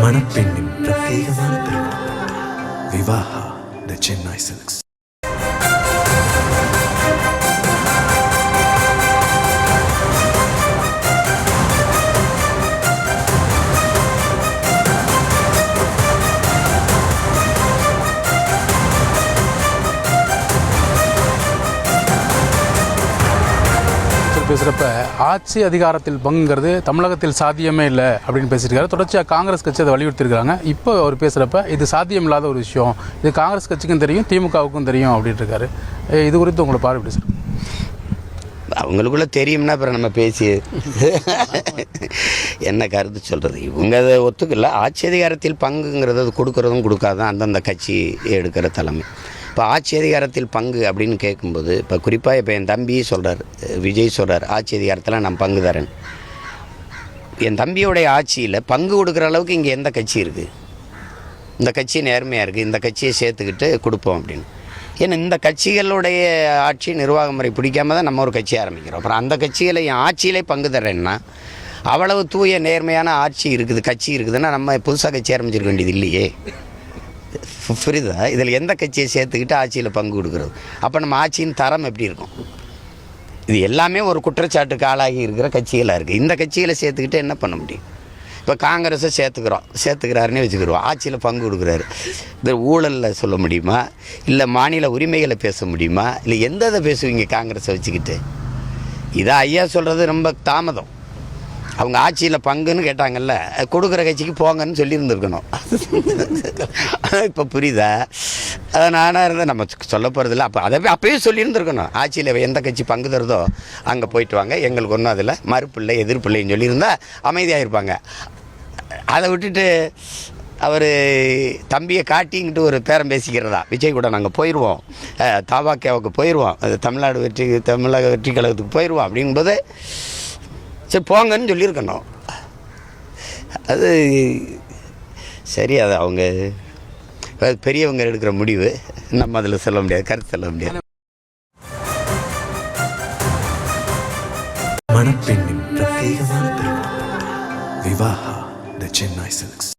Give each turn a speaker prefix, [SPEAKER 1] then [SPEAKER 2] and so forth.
[SPEAKER 1] மணப்பெண்ணின் பிரத்யேகமான திருமணம் விவாஹா தி சென்னை சில்க்ஸ்.
[SPEAKER 2] பேசுகிறப்ப ஆட்சி அதிகாரத்தில் பங்குங்கிறது தமிழகத்தில் சாத்தியமே இல்லை அப்படின்னு பேசியிருக்காரு. தொடர்ச்சியாக காங்கிரஸ் கட்சி அதை வலியுறுத்திருக்காங்க. இப்போ அவர் பேசுகிறப்ப இது சாத்தியம் இல்லாத ஒரு விஷயம், இது காங்கிரஸ் கட்சிக்கும் தெரியும், திமுகவுக்கும் தெரியும் அப்படின்ட்டு இருக்காரு. இது குறித்து உங்களை பார்வை எப்படி சார்?
[SPEAKER 3] அவங்களுக்குள்ள தெரியும்னா அப்புறம் நம்ம பேசி என்ன கருத்து சொல்கிறது? இவங்க அதை ஒத்துக்கல. ஆட்சி அதிகாரத்தில் பங்குங்கிறது அது கொடுக்குறதும் கொடுக்காதான் அந்தந்த கட்சி எடுக்கிற தலைமை. இப்போ ஆட்சி அதிகாரத்தில் பங்கு அப்படின்னு கேட்கும்போது, இப்போ குறிப்பாக இப்போ என் தம்பி சொல்கிறார், விஜய் சொல்கிறார், ஆட்சி அதிகாரத்தில் நான் பங்கு தரேன். என் தம்பியோடைய ஆட்சியில் பங்கு கொடுக்குற அளவுக்கு இங்கே எந்த கட்சி இருக்குது? இந்த கட்சி நேர்மையாக இருக்குது, இந்த கட்சியை சேர்த்துக்கிட்டு கொடுப்போம் அப்படின்னு. ஏன்னா இந்த கட்சிகளுடைய ஆட்சி நிர்வாக முறை பிடிக்காம தான் நம்ம ஒரு கட்சி ஆரம்பிக்கிறோம். அப்புறம் அந்த கட்சிகளை என் ஆட்சியிலே பங்கு தர்றேன்னா அவ்வளவு தூய நேர்மையான ஆட்சி இருக்குது, கட்சி இருக்குதுன்னா நம்ம புதுசாக கட்சி ஆரம்பிச்சிருக்க வேண்டியது இல்லையே. புரியுதா? இதில் எந்த கட்சியை சேர்த்துக்கிட்டு ஆட்சியில் பங்கு கொடுக்குறது? அப்போ நம்ம ஆட்சியின் தரம் எப்படி இருக்கும்? இது எல்லாமே ஒரு குற்றச்சாட்டுக்கு ஆளாகி இருக்கிற கட்சிகளாக இருக்குது. இந்த கட்சிகளை சேர்த்துக்கிட்டு என்ன பண்ண முடியும்? இப்போ காங்கிரஸை சேர்த்துக்கிறாருன்னே வச்சுக்கிறோம், ஆட்சியில் பங்கு கொடுக்குறாரு. இந்த ஊழலில் சொல்ல முடியுமா? இல்லை மாநில உரிமைகளை பேச முடியுமா? இல்லை எந்த இதை பேசுவீங்க காங்கிரஸை வச்சுக்கிட்டு? இதை ஐயா சொல்கிறது ரொம்ப தாமதம். அவங்க ஆட்சியில் பங்குன்னு கேட்டாங்கல்ல, கொடுக்குற கட்சிக்கு போங்கன்னு சொல்லியிருந்துருக்கணும். இப்போ புரியுதா? அதை நானாக இருந்தால் நம்ம சொல்ல போகிறதில்ல. அப்போ அதை அப்போயே சொல்லியிருந்துருக்கணும். ஆட்சியில் எந்த கட்சி பங்கு தருதோ அங்கே போயிட்டு வாங்க, எங்களுக்கு ஒன்றும் அதில் மறுப்பில்லை எதிர்ப்பில்லைன்னு சொல்லியிருந்தால் அமைதியாக இருப்பாங்க. அதை விட்டுட்டு அவர் தம்பியை காட்டிங்கிட்டு ஒரு பேரம் பேசிக்கிறதா, விஜய் கூட நாங்கள் போயிடுவோம், தாவாக்காவுக்கு போயிடுவோம், தமிழக வெற்றி கழகத்துக்கு போயிடுவோம் அப்படிங்கும்போது சரி போங்கன்னு சொல்லியிருக்கணும். அது சரி, அது அவங்க பெரியவங்க எடுக்கிற முடிவு, நம்ம அதில் சொல்ல முடியாது, கருத்து சொல்ல முடியாது.
[SPEAKER 1] மணப்பெண்ணின் பிரத்யேகமான திருமணம் விவாஹா தி சென்னை சில்க்ஸ்.